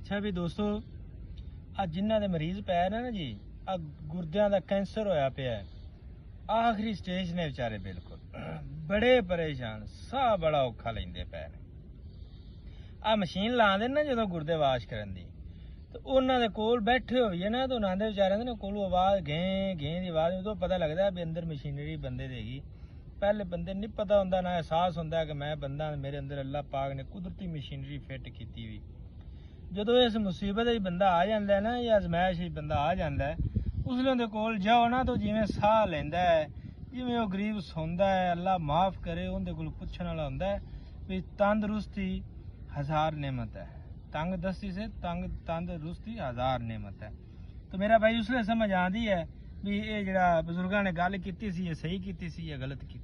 अच्छा भी दोस्तों आ जिन्हों के मरीज पै ने ना जी आ गुर्दियां दा कैंसर होया पिया आखिरी स्टेज ने बेचारे बिल्कुल बड़े परेशान साह बड़ा औखा लेंदे पै ने आ मशीन ला दे ना जो गुर्दे वाश करन दी तो उन्होंने दे कोल बैठे होइए ना तो उन्होंने बेचारे ने कोल आवाज घें घें की आवाज तो पता लगता है भी अंदर मशीनरी बंदे देगी पहले बंदे नहीं पता होंदा ना एहसास होंदा कि मैं बंदा मेरे अंदर अल्लाह पाक ने कुदरती मशीनरी फिट की हुई जो इस मुसीबत बंदा आ जाता है ना या अजमैश बंदा आ जाता है उसले उनके कोल जाओ ना तो जिमें साह लेंदा है जिमें वो गरीब सौंदा है अल्लाह माफ़ करे उनके कोल पुछण वाला होंदा है भी तंदरुस्ती हज़ार नेमत है तंग दस्ती से तंदरुस्ती हज़ार नेमत है। तो मेरा भाई उसले समझ आती है भी ये जरा बजुर्गों ने गल की सही की या गलत की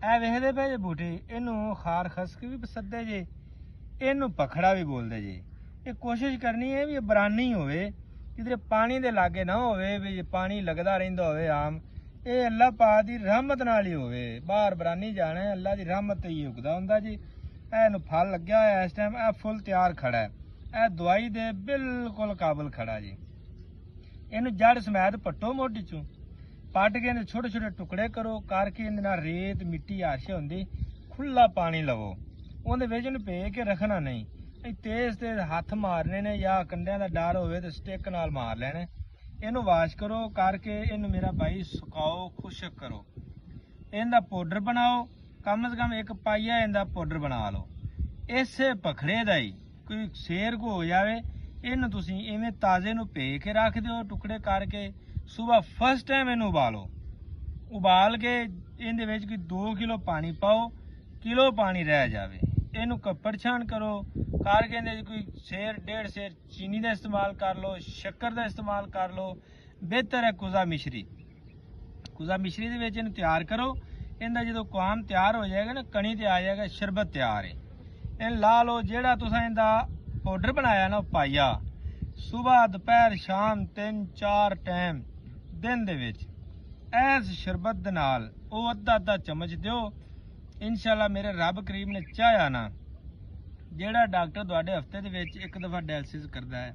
ऐ वेखदे पे जे बूटे इनू खार खसक भी सदे जे इनू पखड़ा भी बोलते जे ये कोशिश करनी है भी बरानी होवे किधरे पानी दे लागे ना होवे भी पानी लगदा रहिंदा होवे आम ये अल्लाह पाक दी रहमत नाल ही होवे बाहर बरानी जाना है अल्लाह दी रहमत ही उगदा हुंदा जी। एनू फल लग्या होया इस टाइम ए फुल तैयार खड़ा है ए दवाई दे बिल्कुल काबल खड़ा जी। इनू जड़ समेत पट्टो मोटी चू पट के छोटे छोटे टुकड़े करो करके रेत मिट्टी आरश होंदी खुला पानी लवो उहदे विच पे के रखना नहीं तेज तेज हथ मारने ने या कंडियां दा डर होवे ते स्टिक नाल मार लेने इनू वाश करो करके इनू मेरा भाई सुकाओ खुशक करो इनदा पाउडर बनाओ कम से कम एक पाइया इनदा पाउडर बना लो इसे पखड़े दा ही कोई सेर को हो जावे इनू तुसीं इवें ताजे नू पे के रख दिओ टुकड़े करके सुबह फर्स्ट टाइम इनू उबाल के इहदे विच कोई 2 किलो पानी पाओ किलो पानी रह जावे इनू कपड़ छान करो करके इहदे कोई सेर 1.5 सेर चीनी का इस्तेमाल कर लो शक्कर का इस्तेमाल कर लो बेहतर है कुजा मिश्री दे विच इहनू तैयार करो इहदा जो काम तैयार हो जाएगा ना कणी ते आ जाएगा शरबत तैयार है इन ला लो जेड़ा तुसां इहदा पाउडर बनाया ना पाइया सुबह दोपहर शाम 3-4 टाइम दिन दे विच ऐस शरबत दे नाल ओ अद्धा चम्मच दिओ इंशाअल्लाह मेरे रब करीम ने चाहया ना जेड़ा डॉक्टर तुहाडे हफ्ते दे विच 1 दफा डायलिसिस करदा है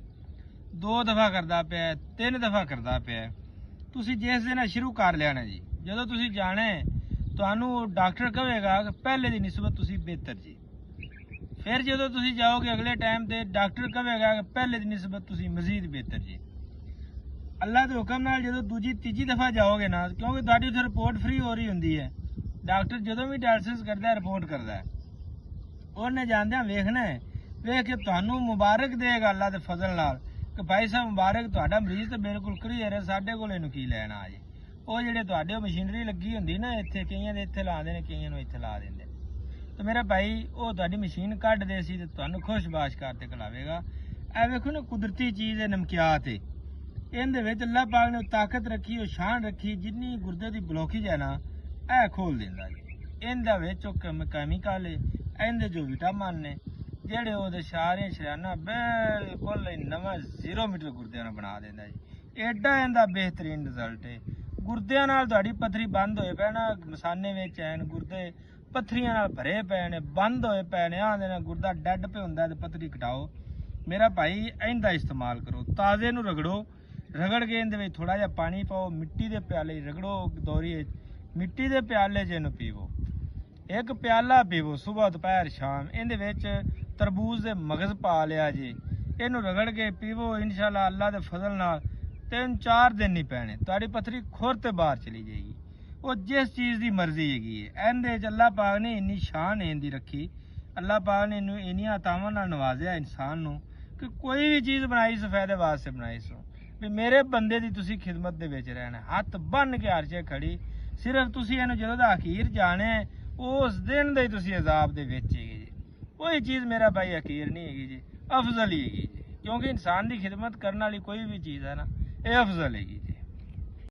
2 दफा करदा पिया 3 दफा करदा पिया तुसीं जिस दिन शुरू कर लिया ना जी जदों तुसीं जाना है तुहानू डॉक्टर कहेगा कि पहले दी निस्बत तुसीं बेहतर जी फिर जो तुसीं जाओगे अगले टाइम ते डॉक्टर कहेगा कि पहले दी निस्बत तुसीं मजीद बेहतर जी अल्लाह के हुक्म नाल जो दूजी तीजी दफा जाओगे ना क्योंकि तुहाडी उत्थे रिपोर्ट फ्री हो रही होंदी है डॉक्टर जो भी डायलिसिस करता है रिपोर्ट करता है उन्हें जांदियां वेखना है वेख के तुहानू मुबारक देगा अल्लाह के फजल नाल कि भाई साहब मुबारक तुहाडा मरीज तो बिल्कुल क्लीयर है साडे कोल इहनू की लैना आ जे ਉਹ ਜਿਹੜੇ ਤੁਹਾਡੇ ਮਸ਼ੀਨਰੀ ਲੱਗੀ ਹੁੰਦੀ ਨਾ ਇੱਥੇ ਕਈਆਂ ਦੇ ਇੱਥੇ ਲਾਉਂਦੇ ਨੇ ਕਈਆਂ ਨੂੰ ਇੱਥੇ ਲਾ ਦਿੰਦੇ ਤੇ ਮੇਰਾ ਭਾਈ ਉਹ ਤੁਹਾਡੀ ਮਸ਼ੀਨ ਕੱਢਦੇ ਸੀ ਤੇ ਤੁਹਾਨੂੰ ਖੁਸ਼ਬਾਸ਼ ਕਰਕੇ ਖਿਲਾਵੇਗਾ ਇਹ ਵੇਖੋ ਨਾ ਕੁਦਰਤੀ ਚੀਜ਼ ਹੈ ਨਮਕੀਆਤ ਹੈ ਇਹਦੇ ਵਿੱਚ ਅੱਲਾਹ ਪਾਕ ਨੇ ਤਾਕਤ ਰੱਖੀ ਉਹ ਸ਼ਾਨ ਰੱਖੀ ਜਿੰਨੀ ਗੁਰਦੇ ਦੀ ਬਲੋਕੇਜ ਹੈ ਨਾ ਇਹ ਖੋਲ ਦਿੰਦਾ ਜੀ ਇਹਦੇ ਵਿੱਚ ਉਹ ਕੈਮੀਕਲ ਹੈ ਇਹਦੇ ਜੋ ਵਿਟਾਮਿਨ ਨੇ ਜਿਹੜੇ ਉਹਦੇ ਸਾਰੇ ਸ਼ਰਾਨਾ ਬਿਲਕੁਲ ਨਵਾਂ 0 ਮੀਟਰ ਗੁਰਦਿਆਂ ਨੂੰ ਬਣਾ ਦਿੰਦਾ ਜੀ ਐਡਾ ਇਹਦਾ ਬਿਹਤਰੀਨ ਰਿਜ਼ਲਟ ਹੈ गुरदियां नाल तुहाडी पथरी बंद होए पे ना मसाने विच ऐन गुरदे पथरियां नाल भरे पे ने बंद होए पे ने आंदे ना गुरदा डेड पे हुंदा ते पथरी घटाओ मेरा भाई इहदा इस्तेमाल करो ताजे नू रगड़ो रगड़ के इहदे विच थोड़ा जिहा पानी पाओ मिट्टी दे प्याले रगड़ो दौरी मिट्टी दे प्याले च इहनू पीवो 1 प्याला पीवो सुबह दोपहर शाम इहदे विच तरबूज दे मगज पा लिया जी इहनू रगड़ के पीवो इंशाअल्लाह अल्लाह दे फजल नाल 3-4 दिन नहीं पैने तुहाडी पथरी खुर ते बाहर चली जाएगी वो जिस चीज़ की मर्जी हैगी है इहदे च अल्लाह पाक ने इन्नी शान इहदी रखी अल्लाह पाक ने इन्नू इन्नियां अतावां नाल नवाजिया इंसान नू कि कोई भी चीज़ बनाई सो फायदे वास्ते बनाई सो भी मेरे बंदे दी तुसीं खिदमत दे विच रहना हथ बन के हर च खड़ी सिर्फ तुसीं इहनू जदों दा अखीर जाने उस दिन दे तुसीं अजाब दे विच हैगे जी कोई चीज़ मेरा भाई अखीर नहीं हैगी जी अफजल ही हैगी जी क्योंकि इंसान की खिदमत करने वाली कोई भी चीज़ है ना ये अफजल है।